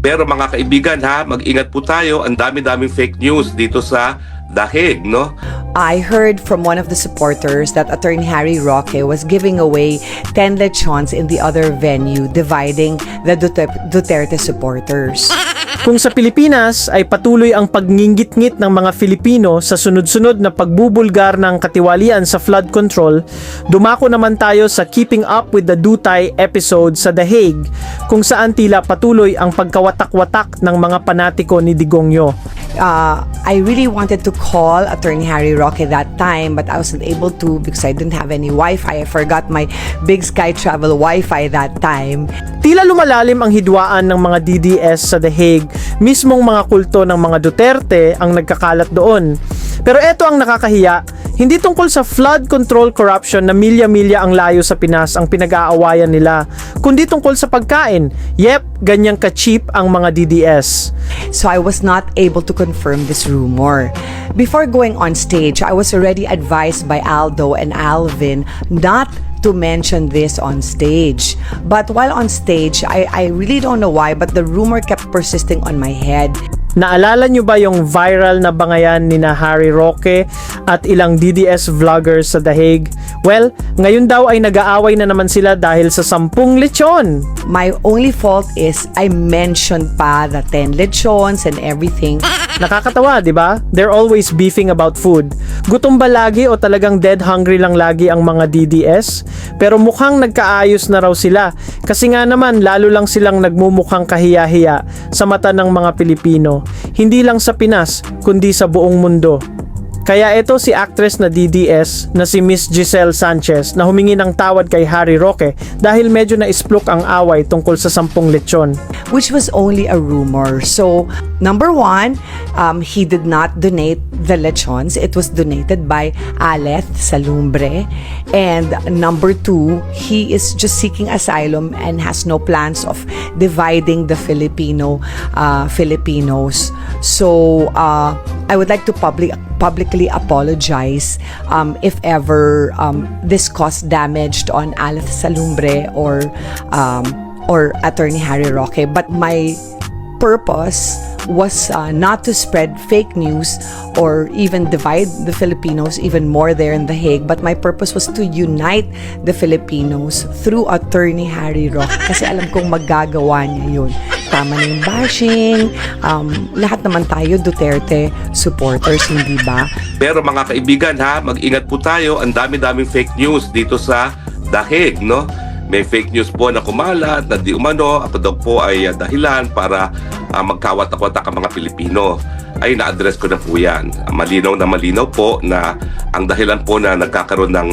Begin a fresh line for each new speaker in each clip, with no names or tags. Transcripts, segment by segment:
Pero mga kaibigan ha, mag-ingat po tayo. Ang dami-daming fake news dito sa The Hague, no?
I heard from one of the supporters that Attorney Harry Roque was giving away 10 lechons in the other venue, dividing the Duterte supporters.
Kung sa Pilipinas ay patuloy ang pagnginggit-ngit ng mga Filipino sa sunod-sunod na pagbubulgar ng katiwalian sa flood control, dumako naman tayo sa Keeping Up with the Dutay episode sa The Hague, kung saan tila patuloy ang pagkawatak-watak ng mga panatiko ni Digongyo.
I really wanted to call Attorney Harry Roque that time, but I wasn't able to because I didn't have any Wi-Fi. I forgot my Big Sky Travel Wi-Fi that time.
Tila lumalalim ang hidwaan ng mga DDS sa The Hague, mismong mga kulto ng mga Duterte ang nagkakalat doon. Pero eto ang nakakahiya, hindi tungkol sa flood control corruption na milya-milya ang layo sa Pinas ang pinag-aawayan nila, kundi tungkol sa pagkain. Yep, ganyang ka-cheap ang mga DDS.
So I was not able to confirm this rumor. Before going on stage, I was already advised by Aldo and Alvin not to mention this on stage. But while on stage, I really don't know why, but the rumor kept persisting on my head.
Naalala nyo ba yung viral na bangayan ni na Harry Roque at ilang DDS vloggers sa The Hague? Well, ngayon daw ay nag-aaway na naman sila dahil sa 10 lechon.
My only fault is I mentioned pa the 10 lechons and everything.
Nakakatawa, di ba? They're always beefing about food. Gutom ba lagi o talagang dead hungry lang lagi ang mga DDS? Pero mukhang nagkaayos na raw sila. Kasi nga naman, lalo lang silang nagmumukhang kahiya-hiya sa mata ng mga Pilipino. Hindi lang sa Pinas, kundi sa buong mundo. Kaya ito si actress na DDS na si Miss Giselle Sanchez na humingi ng tawad kay Harry Roque dahil medyo na-isplok ang away tungkol sa 10 lechon.
Which was only a rumor. So, number one, he did not donate the lechons. It was donated by Aleth Salumbre. And number two, he is just seeking asylum and has no plans of dividing the Filipinos. So, I would like to publicly apologize if ever this caused damage on Aleth Salumbre or Attorney Harry Roque. But my purpose was not to spread fake news or even divide the Filipinos even more there in The Hague, but my purpose was to unite the Filipinos through Attorney Harry Roque, kasi alam kong magagawa niya yun. Tama na yung bashing, lahat naman tayo Duterte supporters, hindi ba?
Pero mga kaibigan ha, mag-ingat po tayo. Ang dami-daming fake news dito sa The Hague, no? May fake news po na kumalat na di umano ako daw po ay dahilan para magkawatak-watak ang mga Pilipino. Ay na-address ko na po yan. Malinaw na malinaw po na ang dahilan po na nagkakaroon ng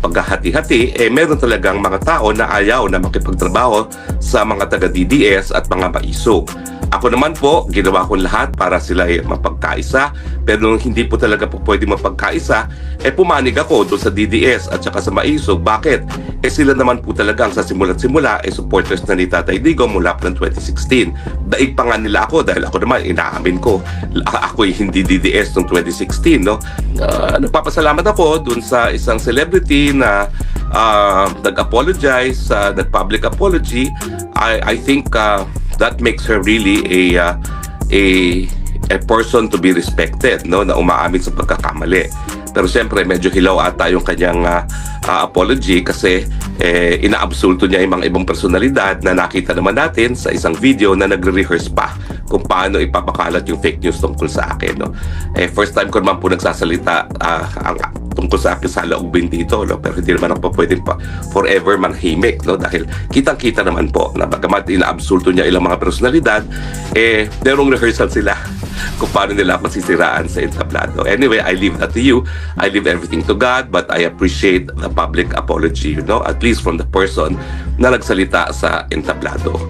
paghahati-hati, meron talagang mga tao na ayaw na makipagtrabaho sa mga taga-DDS at mga maisog. Ako naman po, ginawa ko lahat para sila mapagkaisa. Pero nung hindi po talaga po pwede mapagkaisa, pumanig ako doon sa DDS at saka sa maisog. Bakit? Sila naman po talagang sa simula't-simula supporters na ni Tatay Digong mula pa ng 2016. Daig pa nga nila ako dahil ako naman inaamin ko ako'y hindi DDS noong 2016, no? Nagpapasalamat ako doon sa isang celebrity na nag-apologize, nag-public apology. I think that makes her really a person to be respected, no, na umaamin sa pagkakamali. Pero siyempre medyo hilaw ata yung kanyang apology kasi inaabsulto niya yung mga ibang personalidad na nakita naman natin sa isang video na nagre-rehearse pa kung paano ipapakalat yung fake news tungkol sa akin, no. First time ko naman po nagsasalita tungkol sa akin sa laubin dito, no? Pero hindi naman ako pwedeng pa forever manghimik, no? Dahil kitang-kita naman po na bagamat inaabsulto niya ilang mga personalidad, merong rehearsal sila kung paano nila ako sisiraan sa entablado. Anyway, I leave that to you. I leave everything to God, but I appreciate the public apology, you know, at least from the person na nagsalita sa entablado.